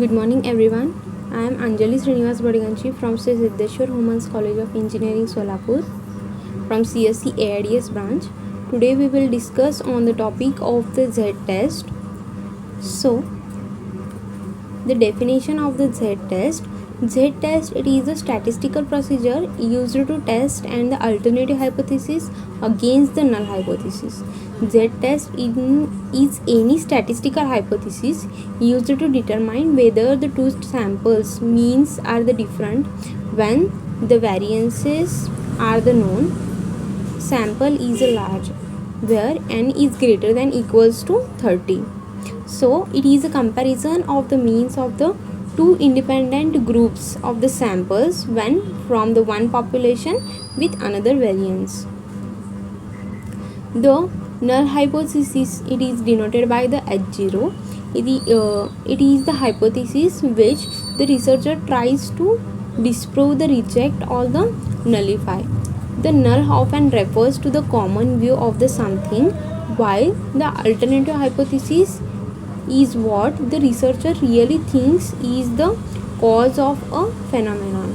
Good morning everyone. I am Anjali Srinivas Badiganchi from Sri Siddheshwar Women's College of Engineering Solapur from CSC AIDS branch. Today we will discuss on the topic of the Z test. So the definition of the Z test, it is a statistical procedure used to test and the alternative hypothesis against the null hypothesis. Z test is any statistical hypothesis used to determine whether the two samples means are the different when the variances are the known, sample is a large where n is greater than equals to 30. So it is a comparison of the means of the two independent groups of the samples when from the one population with another variance. The null hypothesis, it is denoted by the H0. It is the hypothesis which the researcher tries to disprove, the reject or the nullify. The null often refers to the common view of the something, while the alternative hypothesis is what the researcher really thinks is the cause of a phenomenon.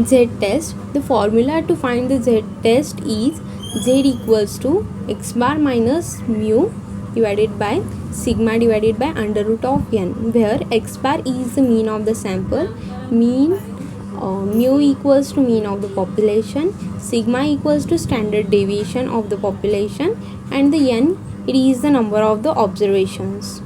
Z test. The formula to find the Z test is Z equals to x bar minus mu divided by sigma divided by under root of n, where x bar is the mean of the sample, mu equals to mean of the population, sigma equals to standard deviation of the population, and the n, it is the number of the observations.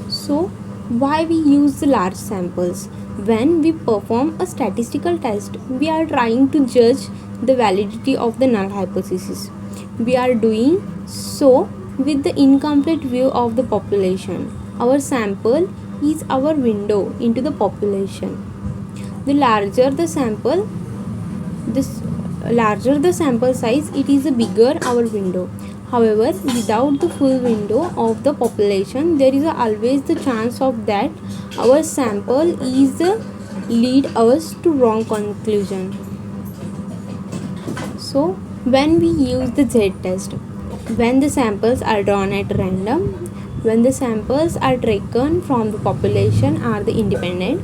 So why we use the large samples? When we perform a statistical test, we are trying to judge the validity of the null hypothesis. We are doing so with the incomplete view of the population. Our sample is our window into the population. The larger the sample size, it is a bigger our window. However, without the full window of the population, there is always the chance of that our sample is lead us to wrong conclusion. So when we use the Z test, when the samples are drawn at random, when the samples are taken from the population are the independent,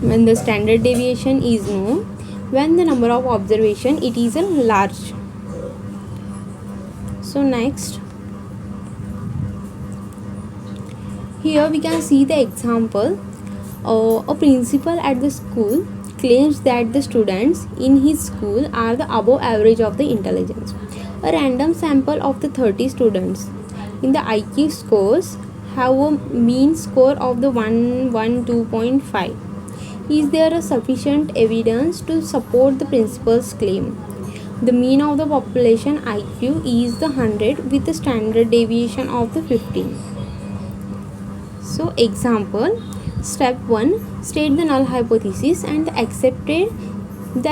when the standard deviation is known, when the number of observation it is a large. So next, here we can see the example. A principal at the school claims that the students in his school are the above average of the intelligence. A random sample of the 30 students in the IQ scores have a mean score of the 112.5. Is there a sufficient evidence to support the principal's claim? The mean of the population IQ is the 100 with a standard deviation of the 15. So example, step 1, state the null hypothesis, and the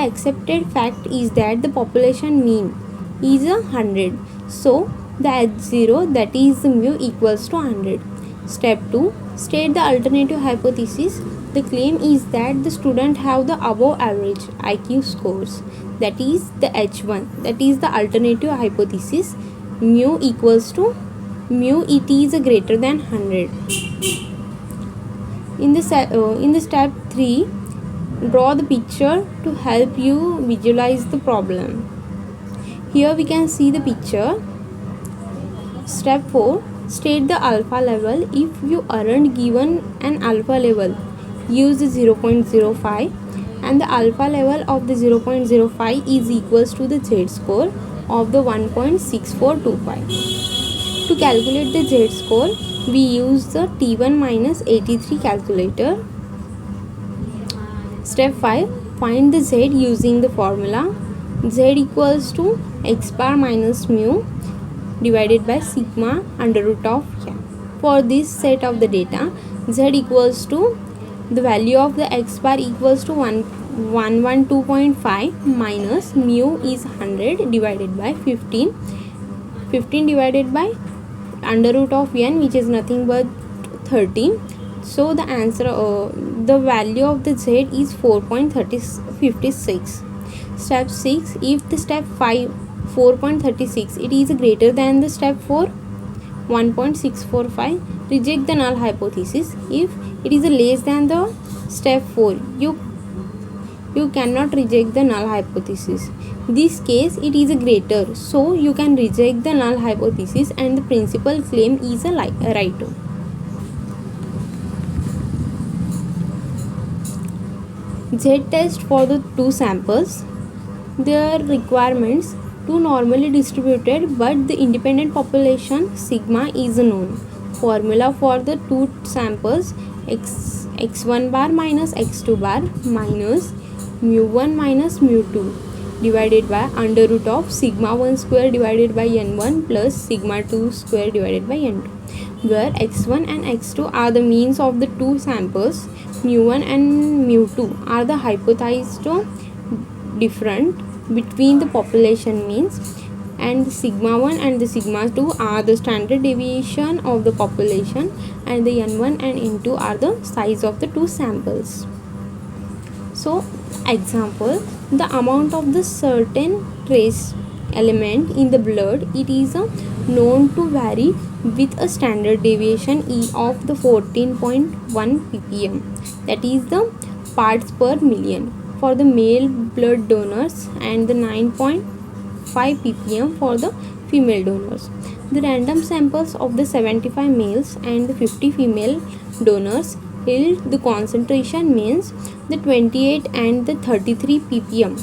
accepted fact is that the population mean is 100. So the H0, that is the mu, equals to 100. Step 2, state the alternative hypothesis. The claim is that the student have the above average IQ scores, that is the H1, that is the alternative hypothesis. Mu equals to mu, it is greater than 100. In the step 3, draw the picture to help you visualize the problem. Here we can see the picture. Step 4, state the alpha level. If you aren't given an alpha level, use the 0.05, and the alpha level of the 0.05 is equals to the Z score of the 1.6425. To calculate the Z score, we use the T1 minus 83 calculator. Step 5, find the Z using the formula. Z equals to x bar minus mu divided by sigma under root of n. For this set of the data, Z equals to the value of the x bar equals to 112.5 minus mu is 100 divided by 15 divided by under root of n, which is nothing but 13. So the answer, the value of the Z is 4.56. Step 6, if the step 5 4.36 it is greater than the step 4, 1.645. Reject the null hypothesis. If it is less than the step 4, you cannot reject the null hypothesis. This case it is a greater, so you can reject the null hypothesis and the principal claim is a right. Z-test for the two samples. Their requirements: two normally distributed but the independent population sigma is known. Formula for the two samples: x1 bar minus x2 bar minus mu1 minus mu2 divided by under root of sigma 1 square divided by n1 plus sigma 2 square divided by n2, where x1 and x2 are the means of the two samples. Mu1 and mu2 are the hypothesized difference between the population means, and the sigma 1 and the sigma 2 are the standard deviation of the population, and the n1 and n2 are the size of the two samples. So example, the amount of the certain trace element in the blood, it is known to vary with a standard deviation E of the 14.1 ppm, that is the parts per million for the male blood donors and the 9.5 ppm for the female donors. The random samples of the 75 males and the 50 female donors yield the concentration means the 28 and the 33 ppm,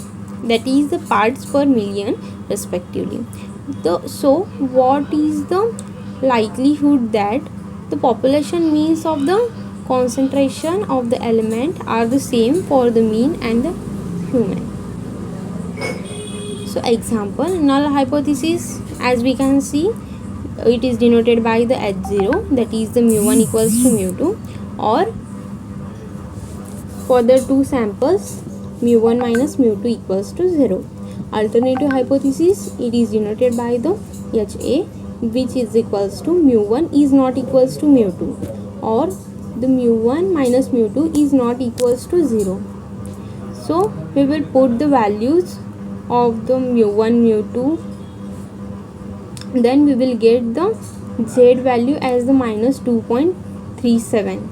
that is the parts per million respectively. So what is the likelihood that the population means of the concentration of the element are the same for the mean and the human? So example, null hypothesis, as we can see, it is denoted by the H0, that is the mu1 equals to mu2, or for the two samples mu1 minus mu2 equals to 0. Alternative hypothesis, it is denoted by the HA, which is equals to mu1 is not equals to mu2, or the mu1 minus mu2 is not equals to 0. So we will put the values of the mu1 mu2, then we will get the Z value as the minus 2.37.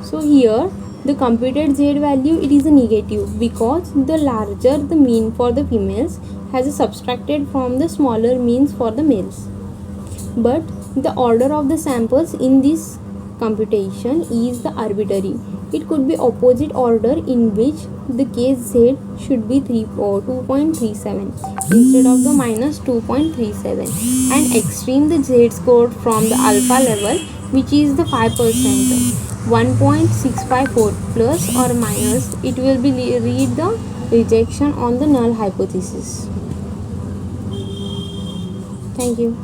So here the computed Z value, it is a negative because the larger the mean for the females has subtracted from the smaller means for the males. But the order of the samples in this computation is the arbitrary. It could be opposite order, in which the case Z should be 2.37 instead of the minus 2.37, and extreme the Z score from the alpha level, which is the 5%, 1.654 plus or minus, it will be read the rejection on the null hypothesis. Thank you.